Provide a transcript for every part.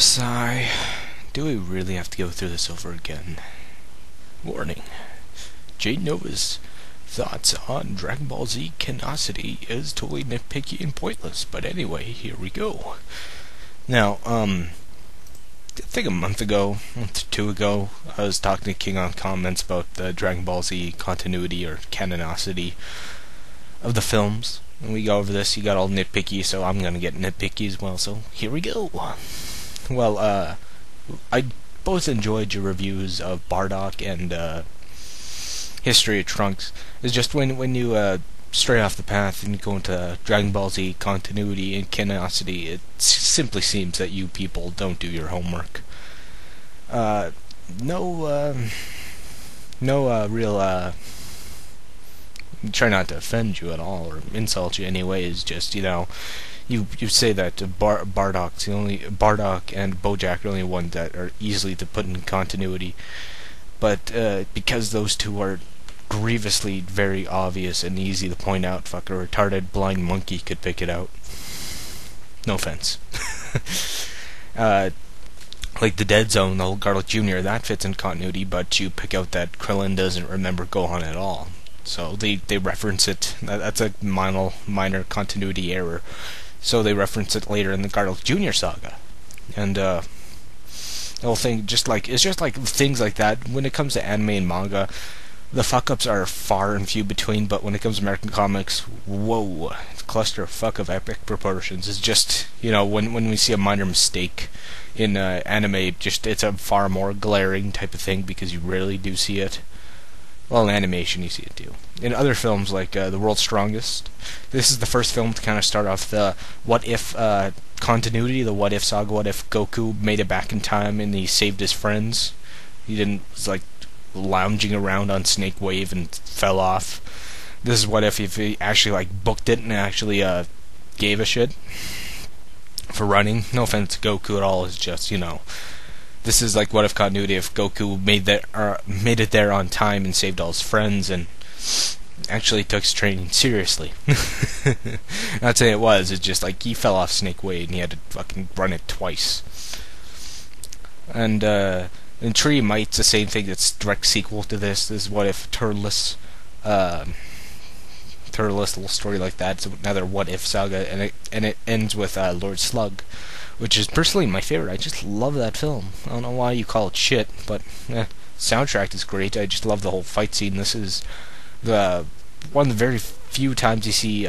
Sigh. Do we really have to go through this over again? Warning. Jade Nova's thoughts on Dragon Ball Z Canosity is totally nitpicky and pointless, but anyway, here we go. Now, I think a month or two ago, I was talking to King on comments about the Dragon Ball Z continuity or canonicity of the films. And we go over this, you got all nitpicky, so I'm gonna get nitpicky as well, so here we go. Well, I both enjoyed your reviews of Bardock and History of Trunks. It's just when you stray off the path and you go into Dragon Ball Z continuity and canonicity, it simply seems that you people don't do your homework. No real try not to offend you at all or insult you anyways. Just you say that Bardock and Bojack are the only ones that are easily to put in continuity, but because those two are grievously very obvious and easy to point out, fuck, a retarded blind monkey could pick it out. No offense. Like the Dead Zone, the whole Garlic Jr., that fits in continuity, but you pick out that Krillin doesn't remember Gohan at all. So they reference it. That's a minor continuity error. So they reference it later in the Garlic Jr. saga. And the whole thing, it's just like things like that. When it comes to anime and manga, the fuck-ups are far and few between, but when it comes to American comics, whoa, it's a clusterfuck of epic proportions. It's just, when we see a minor mistake in anime, it's a far more glaring type of thing, because you rarely do see it. Well, in animation you see it too. In other films like The World's Strongest, this is the first film to kind of start off the what-if continuity, the what-if saga. What if Goku made it back in time and he saved his friends? He didn't, lounging around on Snake Wave and fell off. This is what if he actually booked it and actually gave a shit for running. No offense to Goku at all, it's just, this is what if continuity if Goku made it there on time and saved all his friends and actually took his training seriously. Not saying it was, it's just he fell off Snake Way and he had to fucking run it twice. And in Tree Might's the same thing, that's direct sequel to this. This is what if Turles little story like that. It's another what if saga, and it ends with Lord Slug, which is personally my favorite. I just love that film. I don't know why you call it shit, but soundtrack is great. I just love the whole fight scene. This is one of the very few times you see,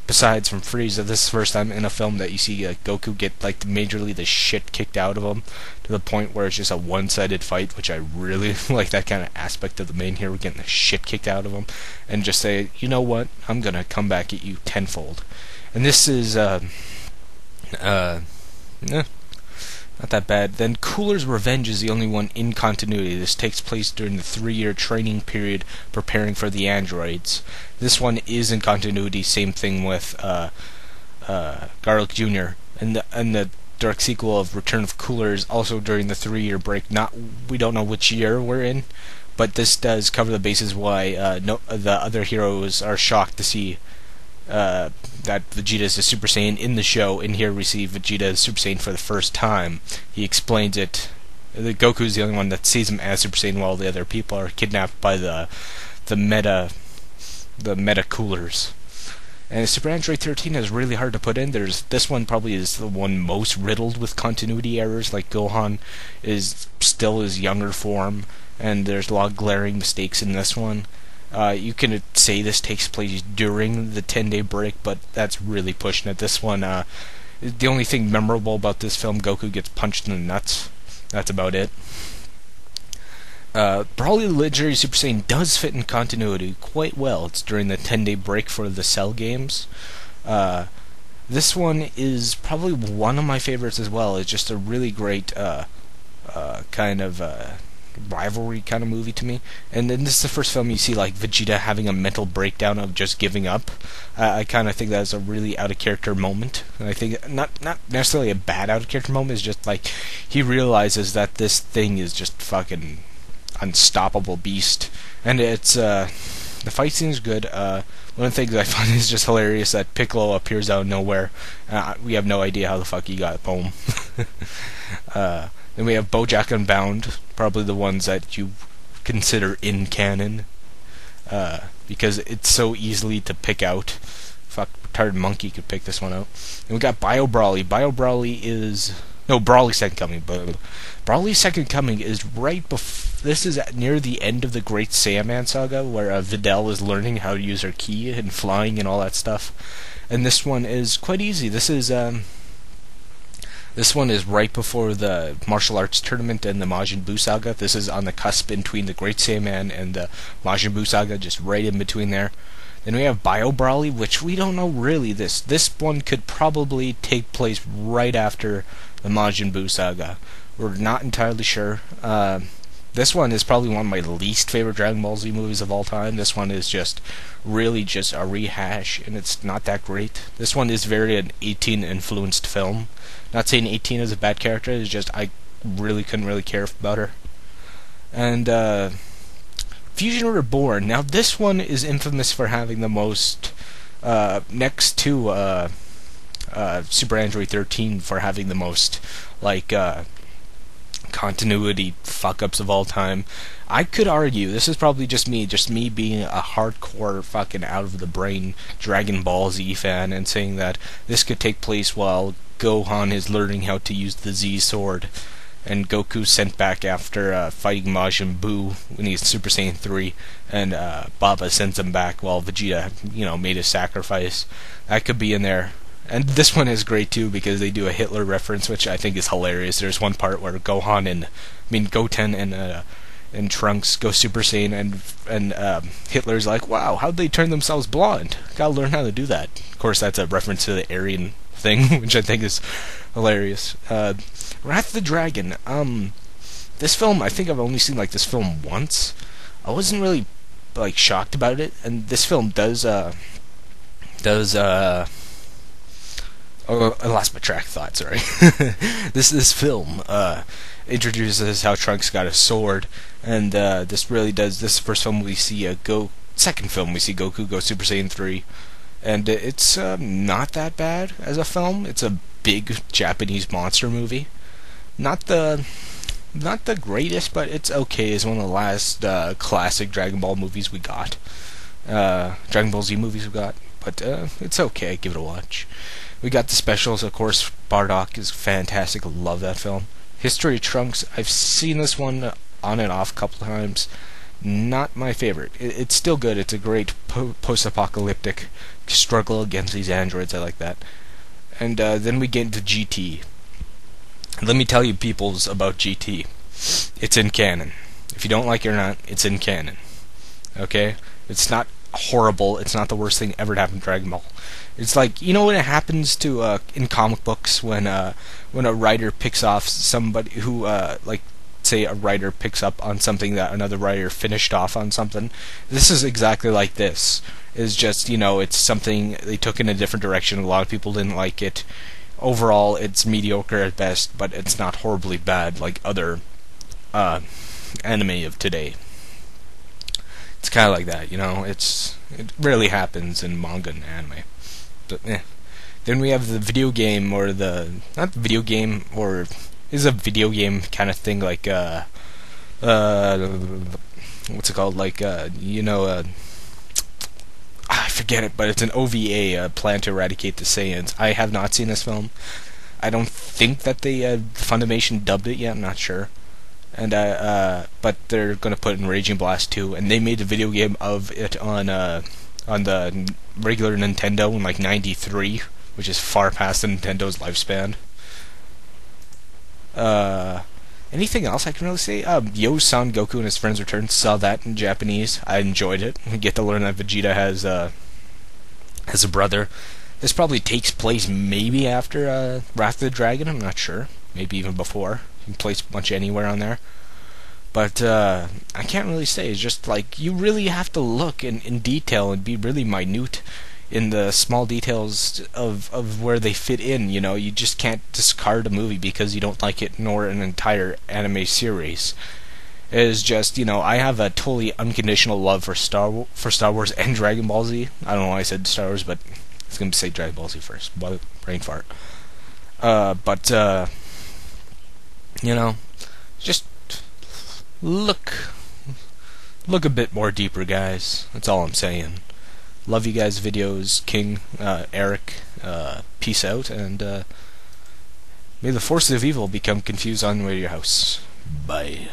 besides from Frieza, this is the first time in a film that you see Goku get majorly the shit kicked out of him, to the point where it's just a one-sided fight, which I really like that kind of aspect of the main hero getting the shit kicked out of him, and just say, you know what, I'm gonna come back at you tenfold. And this is, not that bad. Then Cooler's Revenge is the only one in continuity. This takes place during the 3-year training period preparing for the androids. This one is in continuity, same thing with Garlic Jr. And the direct sequel of Return of Cooler is also during the 3-year break. We don't know which year we're in, but this does cover the bases why the other heroes are shocked to see that Vegeta is a Super Saiyan in the show, and here we see Vegeta as Super Saiyan for the first time. He explains it. Goku is the only one that sees him as Super Saiyan, while the other people are kidnapped by the meta coolers. And Super Android 13 is really hard to put in. This one probably is the one most riddled with continuity errors. Gohan is still his younger form, and there's a lot of glaring mistakes in this one. You can say this takes place during the 10-day break, but that's really pushing it. This one, the only thing memorable about this film, Goku gets punched in the nuts. That's about it. Probably the legendary Super Saiyan does fit in continuity quite well. It's during the 10-day break for the Cell games. This one is probably one of my favorites as well. It's just a really great kind of rivalry kind of movie to me. And then this is the first film you see Vegeta having a mental breakdown of just giving up. I kind of think that's a really out of character moment, and I think not necessarily a bad out of character moment. It's just he realizes that this thing is just fucking unstoppable beast, and it's the fight scene is good. One of the things I find is just hilarious that Piccolo appears out of nowhere. We have no idea how the fuck he got home. Then we have BoJack Unbound, probably the ones that you consider in canon, because it's so easily to pick out. Fuck, Retarded Monkey could pick this one out. And we got Bio Brawly. Bio Brawly is... No, Brawly's Second Coming. Brawly's Second Coming is right before... This is near the end of the Great Saiyaman Saga, where Videl is learning how to use her ki and flying and all that stuff. And this one is quite easy. This one is right before the martial arts tournament and the Majin Buu Saga. This is on the cusp between the Great Saiyaman and the Majin Buu Saga, just right in between there. Then we have Bio Brawly, which we don't know really. This one could probably take place right after the Majin Buu Saga. We're not entirely sure. This one is probably one of my least favorite Dragon Ball Z movies of all time. This one is really just a rehash, and it's not that great. This one is very an 18-influenced film. Not saying 18 is a bad character, it's just I really couldn't really care about her. And, Fusion Reborn. Now, this one is infamous for having the most, next to, Super Android 13, for having the most, like, continuity fuck-ups of all time. I could argue, this is probably just me being a hardcore fucking out-of-the-brain Dragon Ball Z fan and saying that this could take place while Gohan is learning how to use the Z sword, and Goku's sent back after fighting Majin Buu when he's Super Saiyan 3, and Baba sends him back while Vegeta, made his sacrifice. That could be in there. And this one is great too because they do a Hitler reference, which I think is hilarious. There's one part where Goten and Trunks go Super Saiyan, and Hitler's like, "Wow, how'd they turn themselves blonde? Gotta learn how to do that." Of course, that's a reference to the Aryan thing, which I think is hilarious. Wrath of the Dragon. This film, I think I've only seen this film once. I wasn't really shocked about it, and this film does. Oh, I lost my track of thought, sorry. This film introduces how Trunks got a sword, and this is the first film we see second film we see Goku go Super Saiyan 3, and it's not that bad as a film. It's a big Japanese monster movie. Not the greatest, but it's okay. It's one of the last classic Dragon Ball movies we got. Dragon Ball Z movies we got, but it's okay. Give it a watch. We got the specials, of course. Bardock is fantastic. Love that film. History of Trunks. I've seen this one on and off a couple times. Not my favorite. It's still good. It's a great post-apocalyptic struggle against these androids. I like that. And then we get into GT. Let me tell you, peoples, about GT. It's in canon. If you don't like it or not, it's in canon. Okay? It's not horrible. It's not the worst thing ever to happen to Dragon Ball. It's when it happens to in comic books when a writer picks off somebody who say a writer picks up on something that another writer finished off on something. This is exactly like this. It's just it's something they took in a different direction. A lot of people didn't like it. Overall, it's mediocre at best, but it's not horribly bad like other anime of today. It's kind of like that, it rarely happens in manga and anime. But, Then we have the video game, or not video game, or is a video game kind of thing, what's it called? I forget it, but it's an OVA, Plan to Eradicate the Saiyans. I have not seen this film. I don't think that they Funimation dubbed it yet. I'm not sure. And but they're gonna put it in Raging Blast 2, and they made a video game of it on the regular Nintendo in '93, which is far past the Nintendo's lifespan. Anything else I can really say? Yo-san Goku and His Friends Return. Saw that in Japanese. I enjoyed it. We get to learn that Vegeta has a brother. This probably takes place maybe after Wrath of the Dragon. I'm not sure. Maybe even before. You can place a bunch anywhere on there. But I can't really say. It's just you really have to look in detail and be really minute in the small details of where they fit in. You just can't discard a movie because you don't like it, nor an entire anime series. It is just, I have a totally unconditional love for Star Wars and Dragon Ball Z. I don't know why I said Star Wars, but I was going to say Dragon Ball Z first. Brain fart. You know, just look a bit more deeper, guys. That's all I'm saying. Love you guys' videos, King, Eric. Peace out, and may the forces of evil become confused on the way to your house. Bye.